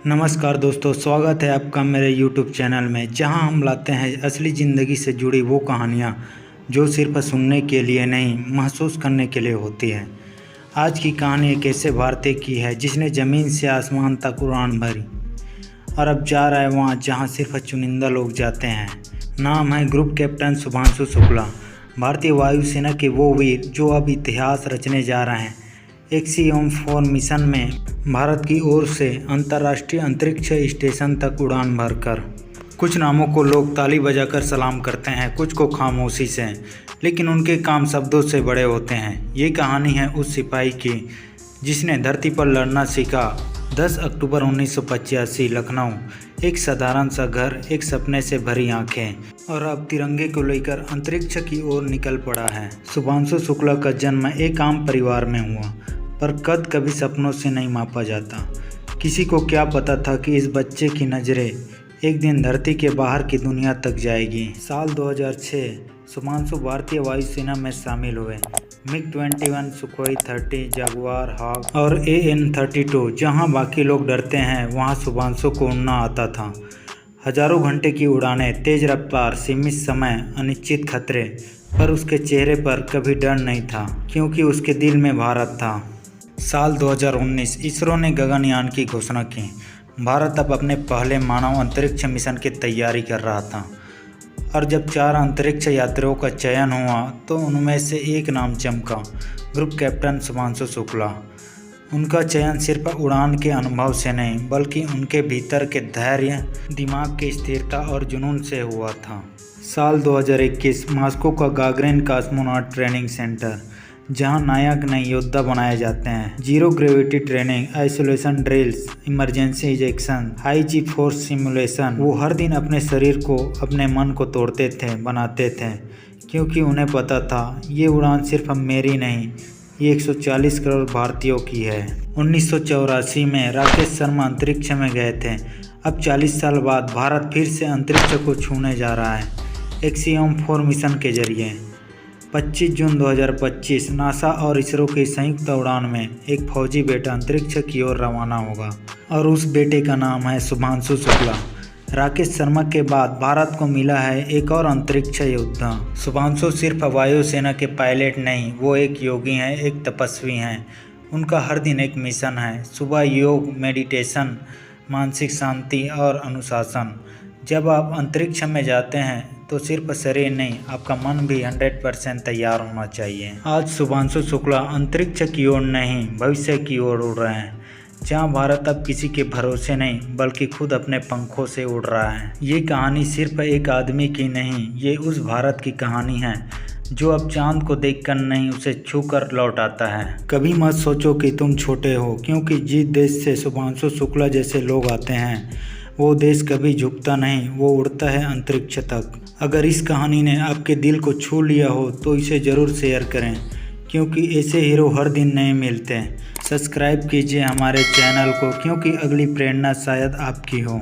नमस्कार दोस्तों, स्वागत है आपका मेरे YouTube चैनल में, जहां हम लाते हैं असली ज़िंदगी से जुड़ी वो कहानियां जो सिर्फ सुनने के लिए नहीं, महसूस करने के लिए होती हैं। आज की कहानी एक ऐसे भारतीय की है जिसने ज़मीन से आसमान तक उड़ान भरी और अब जा रहा है वहां जहां सिर्फ चुनिंदा लोग जाते हैं। नाम है ग्रुप कैप्टन शुभांशु शुक्ला, भारतीय वायुसेना के वो वीर जो अब इतिहास रचने जा रहे हैं। एक्सियोम-4 मिशन में भारत की ओर से अंतर्राष्ट्रीय अंतरिक्ष स्टेशन तक उड़ान भरकर। कुछ नामों को लोग ताली बजाकर सलाम करते हैं, कुछ को खामोशी से, लेकिन उनके काम शब्दों से बड़े होते हैं। ये कहानी है उस सिपाही की जिसने धरती पर लड़ना सीखा। 10 अक्टूबर 1985, लखनऊ। एक साधारण सा घर, एक सपने से भरी आंखें, और अब तिरंगे को लेकर अंतरिक्ष की ओर निकल पड़ा है। शुभांशु शुक्ला का जन्म एक आम परिवार में हुआ, पर कद कभी सपनों से नहीं मापा जाता। किसी को क्या पता था कि इस बच्चे की नज़रें एक दिन धरती के बाहर की दुनिया तक जाएगी। साल 2006, शुभांशु भारतीय वायुसेना में शामिल हुए। MiG-21, सुखोई 30, जागुआर, हॉक और AN-32। जहां बाकी लोग डरते हैं, वहां शुभांशु को उड़ना आता था। हजारों घंटे की उड़ानें, तेज रफ्तार, सीमित समय, अनिश्चित खतरे, पर उसके चेहरे पर कभी डर नहीं था, क्योंकि उसके दिल में भारत था। साल 2019, इसरो ने गगनयान की घोषणा की। भारत अब अपने पहले मानव अंतरिक्ष मिशन की तैयारी कर रहा था, और जब 4 अंतरिक्ष यात्रियों का चयन हुआ तो उनमें से एक नाम चमका, ग्रुप कैप्टन शुभांशु शुक्ला। उनका चयन सिर्फ उड़ान के अनुभव से नहीं, बल्कि उनके भीतर के धैर्य, दिमाग की स्थिरता और जुनून से हुआ था। साल 2021, मॉस्को का गागरिन कॉस्मोनॉट ट्रेनिंग सेंटर, जहां नायक नए योद्धा बनाए जाते हैं। Zero gravity training, isolation drills, emergency ejection, high G force simulation. वो हर दिन अपने शरीर को, अपने मन को तोड़ते थे, बनाते थे, क्योंकि उन्हें पता था ये उड़ान सिर्फ मेरी नहीं, ये 140 करोड़ भारतीयों की है। 1984 में राकेश शर्मा अंतरिक्ष में गए थे। अब 40 साल बाद भारत फिर से अंतरिक्ष को छूने जा रहा है, एक्सियोम-4 मिशन के जरिए। 25 जून 2025, नासा और इसरो की संयुक्त उड़ान में एक फौजी बेटा अंतरिक्ष की ओर रवाना होगा, और उस बेटे का नाम है शुभांशु शुक्ला। राकेश शर्मा के बाद भारत को मिला है एक और अंतरिक्ष योद्धा। शुभांशु सिर्फ वायुसेना के पायलट नहीं, वो एक योगी हैं, एक तपस्वी हैं। उनका हर दिन एक मिशन है, सुबह योग, मेडिटेशन, मानसिक शांति और अनुशासन। जब आप अंतरिक्ष में जाते हैं तो सिर्फ शरीर नहीं, आपका मन भी 100% तैयार होना चाहिए। आज शुभांशु शुक्ला अंतरिक्ष की ओर नहीं, भविष्य की ओर उड़ रहे हैं, जहां भारत अब किसी के भरोसे नहीं, बल्कि खुद अपने पंखों से उड़ रहा है। ये कहानी सिर्फ एक आदमी की नहीं, ये उस भारत की कहानी है जो अब चांद को देखकर नहीं, उसे छूकर लौट आता है। कभी मत सोचो कि तुम छोटे हो, क्योंकि जिस देश से शुभांशु शुक्ला जैसे लोग आते हैं, वो देश कभी झुकता नहीं, वो उड़ता है अंतरिक्ष तक। अगर इस कहानी ने आपके दिल को छू लिया हो तो इसे ज़रूर शेयर करें, क्योंकि ऐसे हीरो हर दिन नहीं मिलते। सब्सक्राइब कीजिए हमारे चैनल को, क्योंकि अगली प्रेरणा शायद आपकी हो।